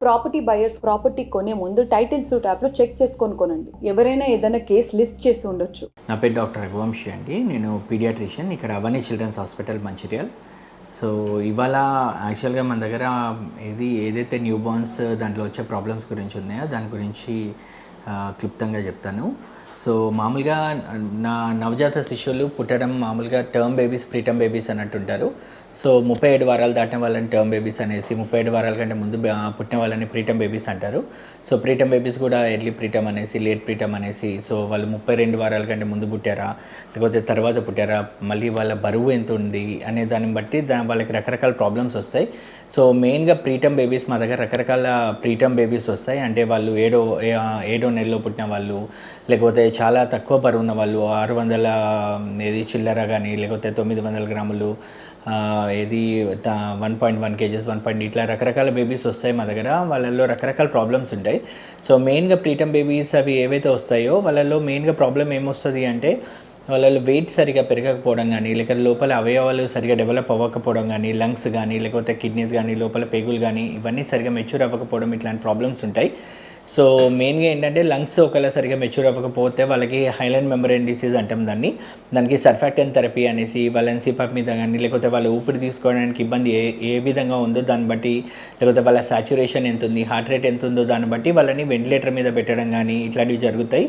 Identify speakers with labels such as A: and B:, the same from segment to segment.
A: Property buyers property కొనే ముందు title suit యాప్లో చెక్ చేసుకొని కొనండి. ఎవరైనా ఏదైనా కేసు లిస్ట్ చేసి ఉండొచ్చు.
B: నా పేరు డాక్టర్ రఘువంశీ అండి. నేను పీడియాట్రిషియన్ ఇక్కడ అవని చిల్డ్రన్స్ హాస్పిటల్ మంచిర్యాల్. సో ఇవాళ యాక్చువల్గా మన దగ్గర ఏదైతే న్యూ బార్న్స్ దాంట్లో వచ్చే ప్రాబ్లమ్స్ గురించి ఉన్నాయో దాని గురించి క్లుప్తంగా చెప్తాను. సో మామూలుగా నా నవజాత శిశువులు పుట్టడం మామూలుగా టర్మ్ బేబీస్ ప్రీటర్మ్ బేబీస్ అన్నట్టుంటారు. సో 37 వారాలు దాటిన వాళ్ళని టర్మ్ బేబీస్ అనేసి, 37 వారాల కంటే ముందు పుట్టిన వాళ్ళని ప్రీటర్మ్ బేబీస్ అంటారు. సో ప్రీటర్మ్ బేబీస్ కూడా ఎర్లీ ప్రీటర్మ్ అనేసి, లేట్ ప్రీటర్మ్ అనేసి. సో వాళ్ళు 32 వారాల కంటే ముందు పుట్టారా లేకపోతే తర్వాత పుట్టారా, మళ్ళీ వాళ్ళ బరువు ఎంత ఉంది అనే దాన్ని బట్టి వాళ్ళకి రకరకాల ప్రాబ్లమ్స్ వస్తాయి. సో మెయిన్గా ప్రీటర్మ్ బేబీస్ మా దగ్గర రకరకాల ప్రీటర్మ్ బేబీస్ వస్తాయి. అంటే వాళ్ళు ఏడో నెలలో పుట్టిన వాళ్ళు, లేకపోతే చాలా తక్కువ బరువు ఉన్న వాళ్ళు, 600 చిల్లర కానీ, లేకపోతే 900 గ్రాములు, 1.1 kgs, 1. ఇట్లా రకరకాల బేబీస్ వస్తాయి మా దగ్గర. వాళ్ళల్లో రకరకాల ప్రాబ్లమ్స్ ఉంటాయి. సో మెయిన్గా ప్రీటర్మ్ బేబీస్ అవి ఏవైతే వస్తాయో వాళ్ళల్లో మెయిన్గా ప్రాబ్లం ఏమొస్తుంది అంటే వాళ్ళలో వెయిట్ సరిగా పెరగకపోవడం కానీ, లేక లోపల అవయవాలు సరిగా డెవలప్ అవ్వకపోవడం కానీ, లంగ్స్ కానీ, లేకపోతే కిడ్నీస్ కానీ, లోపల పేగులు కానీ ఇవన్నీ సరిగా మెచ్యూర్ అవ్వకపోవడం, ఇట్లాంటి ప్రాబ్లమ్స్ ఉంటాయి. సో మెయిన్గా ఏంటంటే లంగ్స్ ఒకవేళ సరిగా మెచ్యూర్ అవ్వకపోతే వాళ్ళకి హైలైన్ మెంబ్రేన్ డిసీజ్ అంటాం దానికి సర్ఫాక్టెంట్ థెరపీ అనేసి, వాళ్ళని సిపాప్ మీద కానీ, లేకపోతే వాళ్ళ ఊపిరి తీసుకోవడానికి ఇబ్బంది ఏ విధంగా ఉందో దాన్ని బట్టి, లేకపోతే వాళ్ళ సాచురేషన్ ఎంత ఉంది, హార్ట్ రేట్ ఎంత ఉందో దాన్ని బట్టి వాళ్ళని వెంటిలేటర్ మీద పెట్టడం కానీ ఇట్లాంటివి జరుగుతాయి.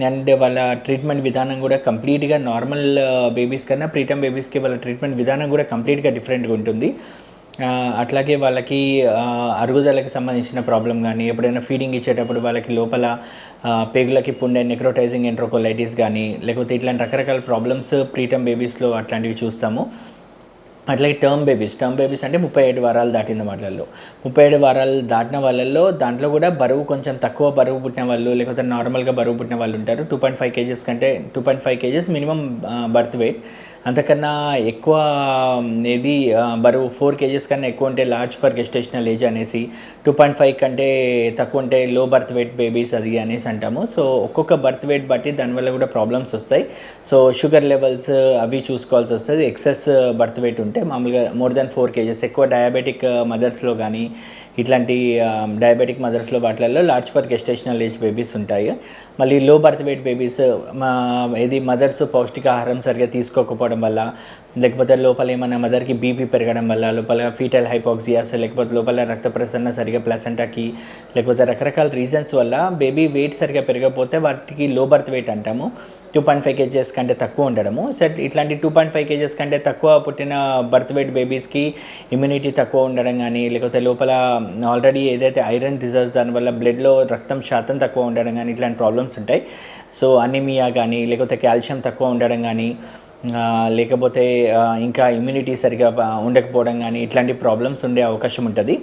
B: అండ్ వాళ్ళ ట్రీట్మెంట్ విధానం కూడా కంప్లీట్గా నార్మల్ బేబీస్ కన్నా ప్రీటర్మ్ బేబీస్కి వాళ్ళ ట్రీట్మెంట్ విధానం కూడా కంప్లీట్గా డిఫరెంట్గా ఉంటుంది. అట్లాగే వాళ్ళకి అరుగుదలకి సంబంధించిన ప్రాబ్లం కానీ, ఎప్పుడైనా ఫీడింగ్ ఇచ్చేటప్పుడు వాళ్ళకి లోపల పేగులకి పుండే నెక్రోటైజింగ్ ఎంట్రోకోలైటిస్ కానీ, లేకపోతే ఇట్లాంటి రకరకాల ప్రాబ్లమ్స్ ప్రీటర్మ్ బేబీస్లో అట్లాంటివి చూస్తాము. అట్లాగే టర్మ్ బేబీస్ అంటే 37 వారాలు దాటిన వాళ్ళల్లో, 37 వారాలు దాటిన వాళ్ళల్లో దాంట్లో కూడా బరువు కొంచెం తక్కువ బరువు పుట్టిన వాళ్ళు, లేకపోతే నార్మల్గా బరువు పుట్టిన వాళ్ళు ఉంటారు. 2.5 kgs కంటే 2.5 kgs మినిమం బర్త్ వెయిట్. అంతకన్నా ఎక్కువ బరువు 4 kgs కన్నా ఎక్కువ ఉంటే లార్జ్ ఫర్ గెస్టేషనల్ ఏజ్ అనేసి, 2.5 కంటే తక్కువ ఉంటే లో బర్త్ వెయిట్ బేబీస్ అది అనేసి అంటాము. సో ఒక్కొక్క బర్త్ వెయిట్ బట్టి దానివల్ల కూడా ప్రాబ్లమ్స్ వస్తాయి. సో షుగర్ లెవెల్స్ అవి చూసుకోవాల్సి వస్తుంది. ఎక్సెస్ బర్త్ వెయిట్ ఉంటే మామూలుగా మోర్ దెన్ 4 kgs, ఎక్కువ డయాబెటిక్ మదర్స్లో కానీ, ఇట్లాంటి డయాబెటిక్ మదర్స్లో వాటిల్లో large for gestational age babies ఉంటాయి. మళ్ళీ low birth weight babies mothers పౌష్టికాహారం సరిగా తీసుకోకపోవడం వల్ల, లేకపోతే లోపల ఏమైనా మదర్కి బీపీ పెరగడం వల్ల, లోపల ఫీటల్ హైపాక్సియాస్, లేకపోతే లోపల రక్త ప్రసరణ సరిగా ప్లాసెంటాకి, లేకపోతే రకరకాల రీజన్స్ వల్ల బేబీ వెయిట్ సరిగా పెరగకపోతే వాటికి లో బర్త్ వెయిట్ అంటాము. 2.5 kgs కంటే తక్కువ ఉండడము. ఇట్లాంటి 2.5 kgs కంటే తక్కువ పుట్టిన బర్త్ వెయిట్ బేబీస్కి ఇమ్యూనిటీ తక్కువ ఉండడం కానీ, లేకపోతే లోపల ఆల్రెడీ ఏదైతే ఐరన్ రిజర్వ్స్ దానివల్ల బ్లడ్లో రక్తం శాతం తక్కువ ఉండడం కానీ ఇట్లాంటి ప్రాబ్లమ్స్ ఉంటాయి. సో అనీమియా కానీ, లేకపోతే కాల్షియం తక్కువ ఉండడం కానీ, లేకపోతే ఇంకా ఇమ్యూనిటీ సరిగా ఉండకపోవడం కానీ ఇట్లాంటి ప్రాబ్లమ్స్ ఉండే అవకాశం ఉంటుంది.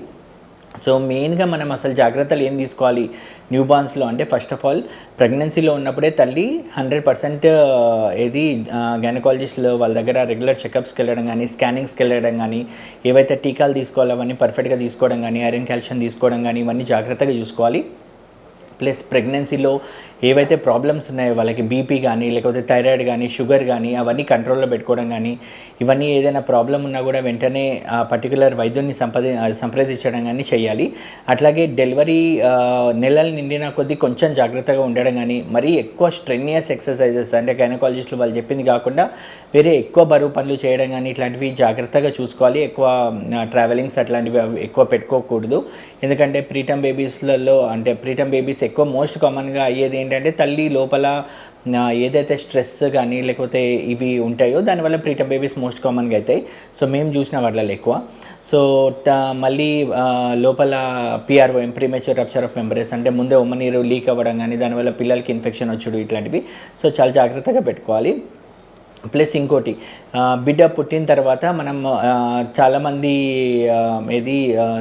B: సో మెయిన్గా మనం అసలు జాగ్రత్తలు ఏం తీసుకోవాలి న్యూ బార్న్స్లో అంటే, ఫస్ట్ ఆఫ్ ఆల్ ప్రెగ్నెన్సీలో ఉన్నప్పుడే తల్లి 100% గైనకాలజిస్ట్లో వాళ్ళ దగ్గర రెగ్యులర్ చెకప్స్కి వెళ్ళడం కానీ, స్కానింగ్స్కి వెళ్ళడం కానీ, ఏవైతే టీకాలు తీసుకోవాలో అవన్నీ పర్ఫెక్ట్గా తీసుకోవడం కానీ, ఐరన్ కాల్షియం తీసుకోవడం కానీ ఇవన్నీ జాగ్రత్తగా చూసుకోవాలి. ప్లస్ ప్రెగ్నెన్సీలో ఏవైతే ప్రాబ్లమ్స్ ఉన్నాయో వాళ్ళకి బీపీ కానీ, లేకపోతే థైరాయిడ్ కానీ, షుగర్ కానీ అవన్నీ కంట్రోల్లో పెట్టుకోవడం కానీ, ఇవన్నీ ఏదైనా ప్రాబ్లం ఉన్నా కూడా వెంటనే ఆ పర్టికులర్ వైద్యుని సంప్రదించడం కానీ చేయాలి. అట్లాగే డెలివరీ నెలలు నిండిన కొద్దీ కొంచెం జాగ్రత్తగా ఉండడం కానీ, మరీ ఎక్కువ స్ట్రెన్నియస్ ఎక్సర్సైజెస్ అంటే గైనకాలజిస్టులు వాళ్ళు చెప్పింది కాకుండా వేరే ఎక్కువ బరువు పనులు చేయడం కానీ ఇట్లాంటివి జాగ్రత్తగా చూసుకోవాలి. ఎక్కువ ట్రావెలింగ్స్ అట్లాంటివి ఎక్కువ పెట్టుకోకూడదు. ఎందుకంటే ప్రీటర్మ్ బేబీస్ ఎక్కువ మోస్ట్ కామన్గా అయ్యేది ఏంటంటే తల్లి లోపల ఏదైతే స్ట్రెస్ కానీ లేకపోతే ఇవి ఉంటాయో దానివల్ల ప్రీటర్మ్ బేబీస్ మోస్ట్ కామన్గా అవుతాయి. సో మేము చూసిన వాటిలో ఎక్కువ. సో మళ్ళీ లోపల పిఆర్ఓఎం ప్రీమేచ్యూర్ రప్చర్ ఆఫ్ మెంబ్రేన్స్ అంటే ముందే ఉమ్మనీరు లీక్ అవ్వడం కానీ, దానివల్ల పిల్లలకి ఇన్ఫెక్షన్ వచ్చుడు ఇట్లాంటివి. సో చాలా జాగ్రత్తగా పెట్టుకోవాలి. ప్లస్ ఇంకోటి, బిడ్డ పుట్టిన తర్వాత మనం చాలామంది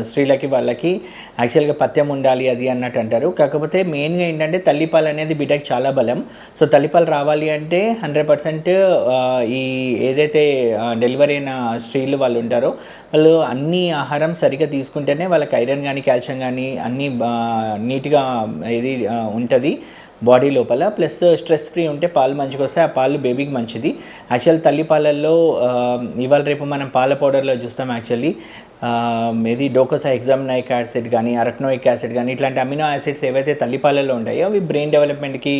B: స్త్రీలకి వాళ్ళకి యాక్చువల్గా పథ్యం ఉండాలి అది అన్నట్టు అంటారు. కాకపోతే మెయిన్గా ఏంటంటే తల్లిపాలు అనేది బిడ్డకి చాలా బలం. సో తల్లిపాలు రావాలి అంటే 100% ఈ ఏదైతే డెలివరీ అయిన స్త్రీలు వాళ్ళు ఉంటారో వాళ్ళు అన్ని ఆహారం సరిగ్గా తీసుకుంటేనే వాళ్ళకి ఐరన్ కానీ, కాల్షియం కానీ అన్నీ నీట్గా ఉంటుంది బాడీ లోపల. ప్లస్ స్ట్రెస్ ఫ్రీ ఉంటే పాలు మంచిగా వస్తాయి. ఆ పాలు బేబీకి మంచిది. యాక్చువల్ తల్లి పాలల్లో ఇవాళ రేపు మనం పాల పౌడర్లో చూస్తాం యాక్చువల్లీ ఇది డోకోసా ఎగ్జామినైక్ యాసిడ్ కానీ అరక్నోయిక్ యాసిడ్ కానీ ఇట్లాంటి అమినో యాసిడ్స్ ఏవైతే తల్లిపాలలో ఉంటాయో అవి బ్రెయిన్ డెవలప్మెంట్కి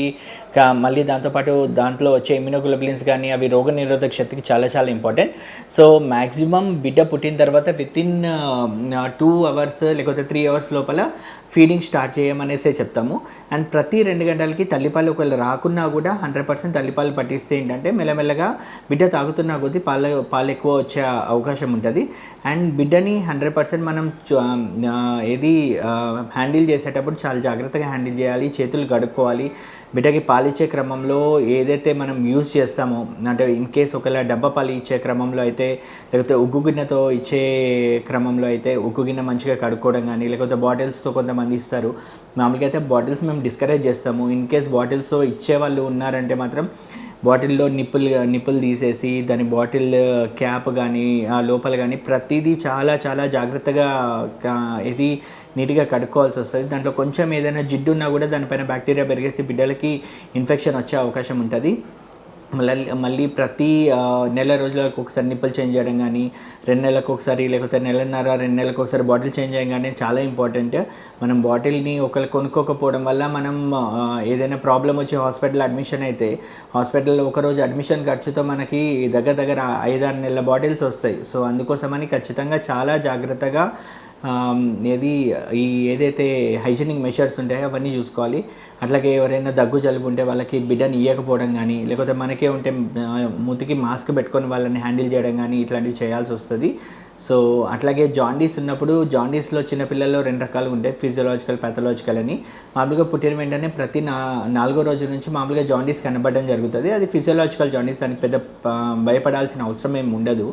B: మళ్ళీ దాంతోపాటు దాంట్లో వచ్చే ఇమ్యూనోగ్లోబులిన్స్ కానీ అవి రోగనిరోధక శక్తికి చాలా చాలా ఇంపార్టెంట్. సో మ్యాక్సిమం బిడ్డ పుట్టిన తర్వాత వితిన్ 2 hours లేకపోతే 3 hours లోపల ఫీడింగ్ స్టార్ట్ చేయమనేసే చెప్తాము. అండ్ ప్రతి 2 గంటలకి తల్లిపాలు ఒకవేళ రాకున్నా కూడా 100% తల్లిపాలు పట్టిస్తే ఏంటంటే మెల్లమెల్లగా బిడ్డ తాగుతున్నా కొద్దీ పాలు ఎక్కువ వచ్చే అవకాశం ఉంటుంది. అండ్ బిడ్డని 100% మనం హ్యాండిల్ చేసేటప్పుడు చాలా జాగ్రత్తగా హ్యాండిల్ చేయాలి. చేతులు కడుక్కోవాలి. బిడ్డకి పాలిచ్చే క్రమంలో ఏదైతే మనం యూజ్ చేస్తామో అంటే ఇన్ కేస్ ఒకవేళ డబ్బా పాలు ఇచ్చే క్రమంలో అయితే లేకపోతే ఉగ్గు గిన్నెతో ఇచ్చే క్రమంలో అయితే ఉగ్గు గిన్నె మంచిగా కడుక్కోవడం కానీ లేకపోతే బాటిల్స్తో కొంతమంది ఇస్తారు. మామూలుగా అయితే బాటిల్స్ మేము డిస్కరేజ్ చేస్తాము. ఇన్ కేస్ బాటిల్స్తో ఇచ్చే వాళ్ళు ఉన్నారంటే మాత్రం బాటిల్లో నిప్పులు తీసేసి దాని బాటిల్ క్యాప్ కానీ ఆ లోపల కానీ ప్రతిదీ చాలా చాలా జాగ్రత్తగా నీట్గా కడుక్కోవాల్సి వస్తుంది. దాంట్లో కొంచెం ఏదైనా జిడ్డు ఉన్నా కూడా దానిపైన బ్యాక్టీరియా పెరిగేసి బిడ్డలకి ఇన్ఫెక్షన్ వచ్చే అవకాశం ఉంటుంది. మళ్ళీ ప్రతి నెల రోజులకు ఒకసారి నిప్పులు చేంజ్ చేయడం కానీ 2 నెలలకు ఒకసారి లేకపోతే 1.5 2 నెలలకు ఒకసారి బాటిల్ చేంజ్ చేయడం కానీ చాలా ఇంపార్టెంట్. మనం బాటిల్ని ఒకరు కొనుక్కోకపోవడం వల్ల మనం ఏదైనా ప్రాబ్లం వచ్చి హాస్పిటల్ అడ్మిషన్ అయితే హాస్పిటల్లో ఒకరోజు అడ్మిషన్ ఖర్చుతో మనకి దగ్గర 5-6 నెలల బాటిల్స్ వస్తాయి. సో అందుకోసమని ఖచ్చితంగా చాలా జాగ్రత్తగా ఏదైతే హైజీనిక్ మెషర్స్ ఉంటాయో అవన్నీ చూసుకోవాలి. అట్లాగే ఎవరైనా దగ్గు జలుబు ఉంటే వాళ్ళకి బిడ్డని ఇవ్వకపోవడం కానీ లేకపోతే మనకే ఉంటే మూతికి మాస్క్ పెట్టుకొని వాళ్ళని హ్యాండిల్ చేయడం కానీ ఇట్లాంటివి చేయాల్సి వస్తుంది. సో అట్లాగే జాండీస్ ఉన్నప్పుడు జాండీస్లో చిన్నపిల్లల్లో 2 రకాలు ఉంటాయి, ఫిజియోలాజికల్ ప్యాథలాజికల్ అని. మామూలుగా పుట్టిన వెంటనే ప్రతి 4వ రోజు నుంచి మామూలుగా జాండీస్ కనబడడం జరుగుతుంది. అది ఫిజియోలాజికల్ జాండీస్, దానికి పెద్ద భయపడాల్సిన అవసరం ఏమి ఉండదు.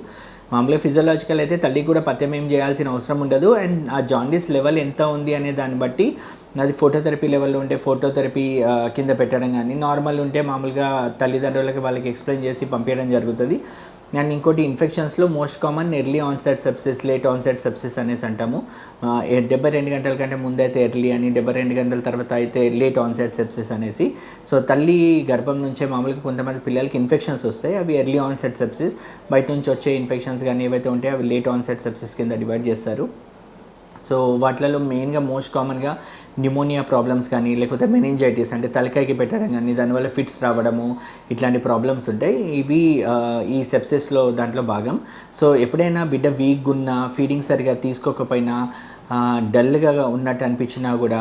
B: మామూలుగా ఫిజియోలాజికల్ అయితే తల్లికి కూడా పథ్యం ఏం చేయాల్సిన అవసరం ఉండదు. అండ్ ఆ జాండీస్ లెవెల్ ఎంత ఉంది అనే దాన్ని బట్టి అది ఫోటోథెరపీ లెవెల్లో ఉంటే ఫోటోథెరపీ కింద పెట్టడం కానీ, నార్మల్ ఉంటే మామూలుగా తల్లిదండ్రులకి వాళ్ళకి ఎక్స్ప్లెయిన్ చేసి పంపించడం జరుగుతుంది. అండ్ ఇంకోటి ఇన్ఫెక్షన్స్లో most common early onset sepsis, late onset sepsis అనేసి అంటాము. 72 గంటల కంటే ముందు అయితే ఎర్లీ అని, 72 గంటల తర్వాత అయితే లేట్ ఆన్సెట్ సెప్సిస్ అనేసి. సో తల్లి గర్భం నుంచే మామూలుగా కొంతమంది పిల్లలకి ఇన్ఫెక్షన్స్ వస్తాయి, అవి ఎర్లీ ఆన్సెట్ సెప్సిస్. బయట నుంచి వచ్చే ఇన్ఫెక్షన్స్ కానీ ఏవైతే ఉంటాయో అవి లేట్ ఆన్సెట్ సెప్సిస్ కింద డివైడ్ చేస్తారు. సో వాటిలలో మెయిన్గా మోస్ట్ కామన్గా న్యూమోనియా ప్రాబ్లమ్స్ కానీ లేకపోతే మెనింజైటిస్ అంటే తలకాయకి పెట్టడం కానీ దానివల్ల ఫిట్స్ రావడము ఇట్లాంటి ప్రాబ్లమ్స్ ఉంటాయి. ఇవి ఈ సెప్సిస్లో దాంట్లో భాగం. సో ఎప్పుడైనా బిడ్డ వీక్గా ఉన్నా, ఫీడింగ్ సరిగా తీసుకోకపోయినా, డల్గా ఉన్నట్టు అనిపించినా కూడా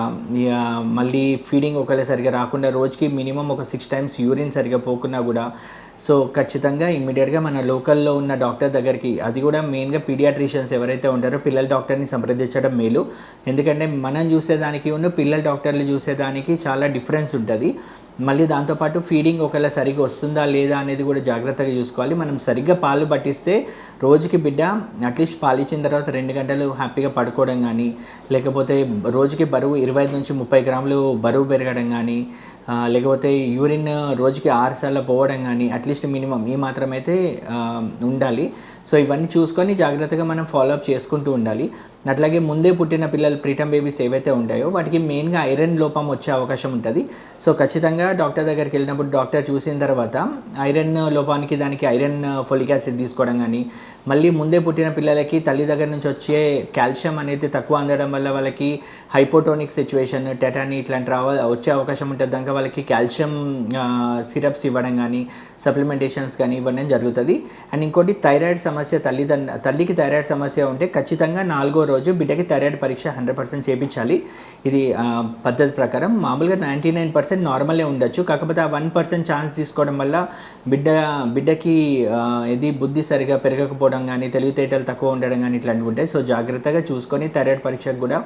B: మళ్ళీ ఫీడింగ్ ఒకవేళ సరిగా రాకుండా రోజుకి మినిమం ఒక 6 times యూరిన్ సరిగా పోకున్నా కూడా సో ఖచ్చితంగా ఇమ్మీడియట్గా మన లోకల్లో ఉన్న డాక్టర్ దగ్గరికి, అది కూడా మెయిన్గా పీడియాట్రిషియన్స్ ఎవరైతే ఉంటారో పిల్లల డాక్టర్ని సంప్రదించడం మేలు. ఎందుకంటే మనం చూసేదానికి ఉన్న పిల్లల డాక్టర్లు చూసేదానికి చాలా డిఫరెన్స్ ఉంటుంది. మళ్ళీ దాంతోపాటు ఫీడింగ్ ఒకవేళ సరిగ్గా వస్తుందా లేదా అనేది కూడా జాగ్రత్తగా చూసుకోవాలి. మనం సరిగ్గా పాలు పట్టిస్తే రోజుకి బిడ్డ అట్లీస్ట్ పాలు ఇచ్చిన తర్వాత 2 గంటలు హ్యాపీగా పడుకోవడం కానీ లేకపోతే రోజుకి బరువు 25 నుంచి 30 గ్రాములు బరువు పెరగడం కానీ లేకపోతే యూరిన్ రోజుకి 6 సార్లు పోవడం కానీ అట్లీస్ట్ మినిమం ఈ మాత్రం అయితే ఉండాలి. సో ఇవన్నీ చూసుకొని జాగ్రత్తగా మనం ఫాలోఅప్ చేసుకుంటూ ఉండాలి. అట్లాగే ముందే పుట్టిన పిల్లలు ప్రీటమ్ బేబీస్ ఏవైతే ఉంటాయో వాటికి మెయిన్గా ఐరన్ లోపం వచ్చే అవకాశం ఉంటుంది. సో ఖచ్చితంగా డాక్టర్ దగ్గరికి వెళ్ళినప్పుడు డాక్టర్ చూసిన తర్వాత ఐరన్ లోపానికి దానికి ఐరన్ ఫోలిక్ యాసిడ్ తీసుకోవడం కానీ, మళ్ళీ ముందే పుట్టిన పిల్లలకి తల్లి దగ్గర నుంచి వచ్చే కాల్షియం అనేది తక్కువ అందడం వల్ల వాళ్ళకి హైపోటోనిక్ సిచ్యువేషన్, టెటానీ ఇట్లాంటి వచ్చే అవకాశం ఉంటుంది. దానికి వాళ్ళకి కాల్షియం సిరప్స్ ఇవ్వడం కానీ సప్లిమెంటేషన్స్ కానీ ఇవ్వడం జరుగుతుంది. అండ్ ఇంకోటి థైరాయిడ్ సమస్య, తల్లికి థైరాయిడ్ సమస్య ఉంటే ఖచ్చితంగా 4వ రోజు బిడ్డకి థైరాయిడ్ పరీక్ష 100% చేయించాలి. ఇది పద్ధతి ప్రకారం. మామూలుగా 99% నార్మలే ఉండొచ్చు, కాకపోతే ఆ 1% ఛాన్స్ తీసుకోవడం వల్ల బిడ్డకి బుద్ధి సరిగా పెరగకపోవడం కానీ తెలివితేటలు తక్కువ ఉండడం కానీ ఇట్లాంటివి ఉంటాయి. సో జాగ్రత్తగా చూసుకొని థైరాయిడ్ పరీక్షకు కూడా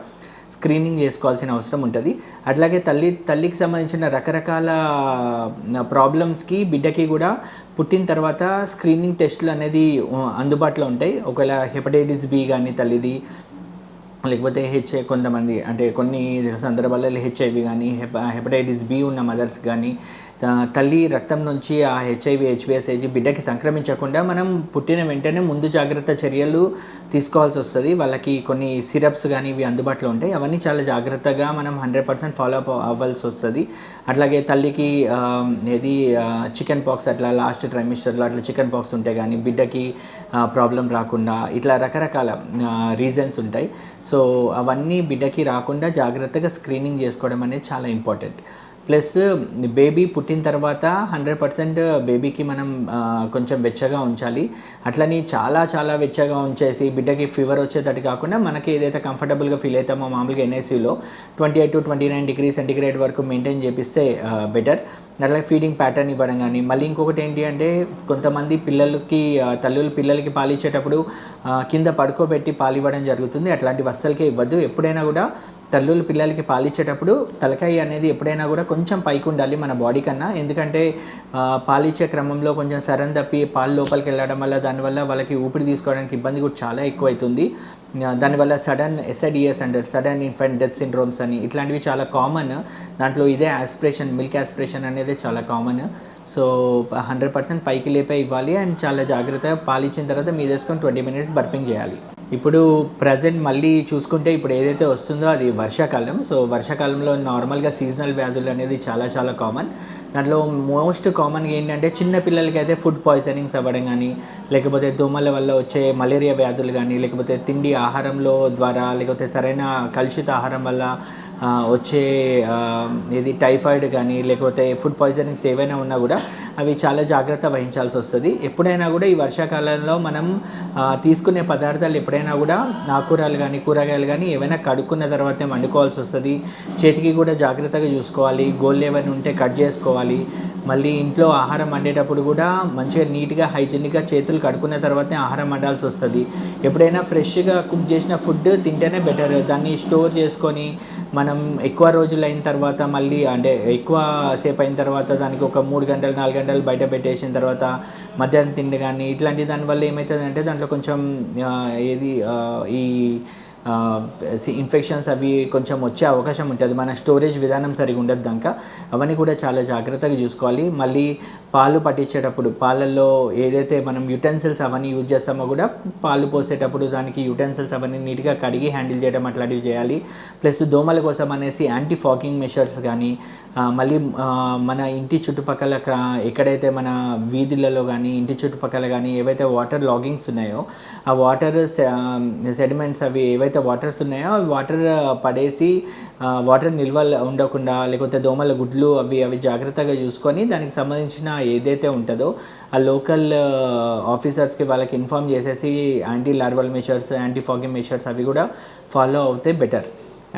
B: స్క్రీనింగ్ చేసుకోవాల్సిన అవసరం ఉంటుంది. అట్లాగే తల్లికి సంబంధించిన రకరకాల ప్రాబ్లమ్స్కి బిడ్డకి కూడా పుట్టిన తర్వాత స్క్రీనింగ్ టెస్టులు అనేది అందుబాటులో ఉంటాయి. ఒకవేళ హెపటైటిస్ బి కానీ తల్లిది, లేకపోతే కొంతమంది అంటే కొన్ని సందర్భాలలో హెచ్ఐవి కానీ హెపటైటిస్ బి ఉన్న మదర్స్ కానీ తల్లి రక్తం నుంచి ఆ హెచ్ఐవి హెచ్బిఎస్ఏజీ బిడ్డకి సంక్రమించకుండా మనం పుట్టిన వెంటనే ముందు జాగ్రత్త చర్యలు తీసుకోవాల్సి వస్తుంది. వాళ్ళకి కొన్ని సిరప్స్ కానీ ఇవి అందుబాటులో ఉంటాయి. అవన్నీ చాలా జాగ్రత్తగా మనం 100% ఫాలో అప్ అవ్వాల్సి వస్తుంది. అట్లాగే తల్లికి ఏది చికెన్ పాక్స్ అట్లా లాస్ట్ ట్రైమిస్టర్లో అట్లా చికెన్ పాక్స్ ఉంటే కానీ బిడ్డకి ప్రాబ్లం రాకుండా ఇట్లా రకరకాల రీజన్స్ ఉంటాయి. సో అవన్నీ బిడ్డకి రాకుండా జాగ్రత్తగా స్క్రీనింగ్ చేసుకోవడం అనేది చాలా ఇంపార్టెంట్. ప్లస్ బేబీ పుట్టిన తర్వాత 100% బేబీకి మనం కొంచెం వెచ్చగా ఉంచాలి. అట్లని చాలా వెచ్చగా ఉంచేసి బిడ్డకి ఫీవర్ వచ్చేటట్టు కాకుండా మనకి ఏదైతే కంఫర్టబుల్గా ఫీల్ అవుతామో మామూలుగా ఎన్ఐసీలో 28 to 29 degrees సెంటిగ్రేడ్ వరకు మెయింటైన్ చేపిస్తే బెటర్. అట్లాగే ఫీడింగ్ ప్యాటర్న్ ఇవ్వడం కానీ. మళ్ళీ ఇంకొకటి ఏంటి అంటే కొంతమంది పిల్లలకి పాలిచ్చేటప్పుడు కింద పడుకోబెట్టి పాలు ఇవ్వడం జరుగుతుంది. అట్లాంటివి అస్సలకే ఇవ్వద్దు. ఎప్పుడైనా కూడా తల్లులు పిల్లలకి పాలిచ్చేటప్పుడు తలకాయ అనేది ఎప్పుడైనా కూడా కొంచెం పైకి ఉండాలి మన బాడీ కన్నా. ఎందుకంటే పాలిచ్చే క్రమంలో కొంచెం సరం తప్పి పాలు లోపలికి వెళ్ళడం వల్ల దానివల్ల వాళ్ళకి ఊపిరి తీసుకోవడానికి ఇబ్బంది కూడా చాలా ఎక్కువ అవుతుంది. దానివల్ల సడన్ SIDS అంటారు, సడన్ ఇన్ఫెంట్ డెత్ సిండ్రోమ్స్ అని, ఇట్లాంటివి చాలా కామన్. దాంట్లో ఇదే మిల్క్ యాస్పిరేషన్ అనేది చాలా కామన్. సో 100% పైకి లేపే ఇవ్వాలి. అండ్ చాలా జాగ్రత్తగా పాలిచ్చిన తర్వాత మీదేసుకొని 20 minutes బర్పింగ్ చేయాలి. ఇప్పుడు ప్రజెంట్ మళ్ళీ చూసుకుంటే ఇప్పుడు ఏదైతే వస్తుందో అది వర్షాకాలం. సో వర్షాకాలంలో నార్మల్గా సీజనల్ వ్యాధులు అనేది చాలా కామన్. దాంట్లో మోస్ట్ కామన్గా ఏంటంటే చిన్న పిల్లలకి అయితే ఫుడ్ పాయిజనింగ్స్ అవ్వడం కానీ, లేకపోతే దోమల వల్ల వచ్చే మలేరియా వ్యాధులు కానీ, లేకపోతే తిండి ఆహారంలో ద్వారా, లేకపోతే సరైన కలుషిత ఆహారం వల్ల వచ్చే ఇది టైఫాయిడ్ కానీ, లేకపోతే ఫుడ్ పాయిజనింగ్స్ ఏవైనా ఉన్నా కూడా అవి చాలా జాగ్రత్త వహించాల్సి వస్తుంది. ఎప్పుడైనా కూడా ఈ వర్షాకాలంలో మనం తీసుకునే పదార్థాలు ఎప్పుడైనా కూడా ఆకుకూరలు కానీ కూరగాయలు కానీ ఏవైనా కడుక్కున్న తర్వాతే వండుకోవాల్సి వస్తుంది. చేతికి కూడా జాగ్రత్తగా చూసుకోవాలి. గోళ్ళు ఏమైనా ఉంటే కట్ చేసుకోవాలి. మళ్ళీ ఇంట్లో ఆహారం వండేటప్పుడు కూడా మంచిగా నీట్గా హైజీనిక్గా చేతులు కడుక్కున్న తర్వాతే ఆహారం వండాల్సి వస్తుంది. ఎప్పుడైనా ఫ్రెష్గా కుక్ చేసిన ఫుడ్ తింటేనే బెటర్. దాన్ని స్టోర్ చేసుకొని మనం ఎక్కువ రోజులు అయిన తర్వాత మళ్ళీ అంటే ఎక్కువ సేపు అయిన తర్వాత దానికి ఒక 3 గంటలు 4 గంటలు బయట పెట్టేసిన తర్వాత మధ్యాహ్నం తిండి కానీ ఇట్లాంటి దానివల్ల ఏమవుతుందంటే దాంట్లో కొంచెం ఈ ఇన్ఫెక్షన్స్ అవి కొంచెం వచ్చే అవకాశం ఉంటుంది. మన స్టోరేజ్ విధానం సరిగా ఉండదు దాకా. అవన్నీ కూడా చాలా జాగ్రత్తగా చూసుకోవాలి. మళ్ళీ పాలు పట్టించేటప్పుడు పాలల్లో ఏదైతే మనం యుటెన్సిల్స్ అవన్నీ యూజ్ చేస్తామో కూడా పాలు పోసేటప్పుడు దానికి యుటెన్సిల్స్ అవన్నీ నీట్గా కడిగి హ్యాండిల్ చేయడం అట్లాంటివి చేయాలి. ప్లస్ దోమల కోసం అనేసి యాంటీ ఫాగింగ్ మెషర్స్ కానీ, మళ్ళీ మన ఇంటి చుట్టుపక్కల ఎక్కడైతే మన వీధులలో కానీ ఇంటి చుట్టుపక్కల కానీ ఏవైతే వాటర్ లాగింగ్స్ ఉన్నాయో ఆ వాటర్ సెడిమెంట్స్ అవి ఏవైతే వాటర్స్ ఉన్నాయో అవి వాటర్ పడేసి వాటర్ నిల్వ ఉండకుండా, లేకపోతే దోమల గుడ్లు అవి జాగ్రత్తగా చూసుకొని దానికి సంబంధించిన ఏదైతే ఉంటుందో ఆ లోకల్ ఆఫీసర్స్కి వాళ్ళకి ఇన్ఫార్మ్ చేసేసి anti larval measures, anti fogging measures అవి కూడా ఫాలో అవుతే బెటర్.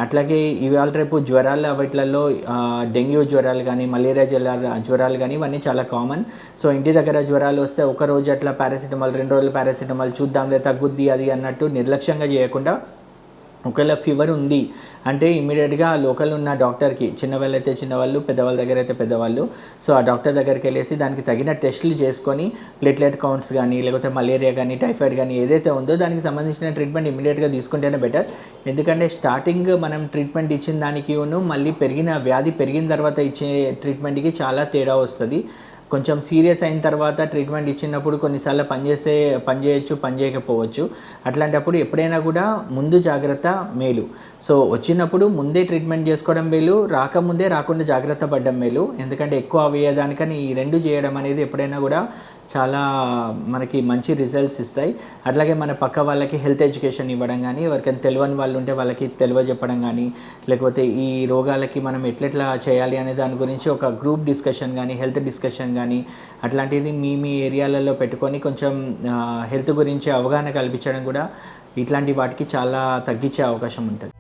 B: అట్లాగే ఇవాళ రేపు జ్వరాలు వాటిలలో డెంగ్యూ జ్వరాలు కానీ మలేరియా జ్వరాలు కానీ ఇవన్నీ చాలా కామన్. సో ఇంటి దగ్గర జ్వరాలు వస్తే ఒక రోజు అట్లా పారాసిటమాల్ 2 రోజులు పారాసిటమాల్ చూద్దాంలే తగ్గుద్ది అది అన్నట్టు నిర్లక్ష్యంగా చేయకుండా, ఒకవేళ ఫీవర్ ఉంది అంటే ఇమీడియట్గా లోకల్ ఉన్న డాక్టర్కి, చిన్నవాళ్ళు అయితే చిన్నవాళ్ళు, పెద్దవాళ్ళ దగ్గర అయితే పెద్దవాళ్ళు, సో ఆ డాక్టర్ దగ్గరికి వెళ్ళేసి దానికి తగిన టెస్టులు చేసుకొని ప్లేట్లెట్ కౌంట్స్ కానీ, లేకపోతే మలేరియా కానీ టైఫాయిడ్ కానీ ఏదైతే ఉందో దానికి సంబంధించిన ట్రీట్మెంట్ ఇమీడియట్గా తీసుకుంటేనే బెటర్. ఎందుకంటే స్టార్టింగ్ మనం ట్రీట్మెంట్ ఇచ్చిన దానికి మళ్ళీ వ్యాధి పెరిగిన తర్వాత ఇచ్చే ట్రీట్మెంట్కి చాలా తేడా వస్తుంది. కొంచెం సీరియస్ అయిన తర్వాత ట్రీట్మెంట్ ఇచ్చినప్పుడు కొన్నిసార్లు పనిచేయచ్చు, పని చేయకపోవచ్చు. అట్లాంటప్పుడు ఎప్పుడైనా కూడా ముందు జాగ్రత్త మేలు. సో వచ్చినప్పుడు ముందే ట్రీట్మెంట్ చేసుకోవడం మేలు, రాకుండా జాగ్రత్త పడడం మేలు. ఎందుకంటే ఎక్కువ అయ్యేదానికని ఈ 2 చేయడం అనేది ఎప్పుడైనా కూడా చాలా మనకి మంచి రిజల్ట్స్ ఇస్తాయి. అట్లాగే మన పక్క వాళ్ళకి హెల్త్ ఎడ్యుకేషన్ ఇవ్వడం కానీ, ఎవరికైనా తెలియని వాళ్ళు ఉంటే వాళ్ళకి చెప్పడం కానీ, లేకపోతే ఈ రోగాలకి మనం ఎట్లా చేయాలి అనే దాని గురించి ఒక గ్రూప్ డిస్కషన్ కానీ, హెల్త్ డిస్కషన్ కానీ అట్లాంటిది మీ ఏరియాలలో పెట్టుకొని కొంచెం హెల్త్ గురించి అవగాహన కల్పించడం కూడా ఇట్లాంటి వాటికి చాలా తగ్గించే అవకాశం ఉంటుంది.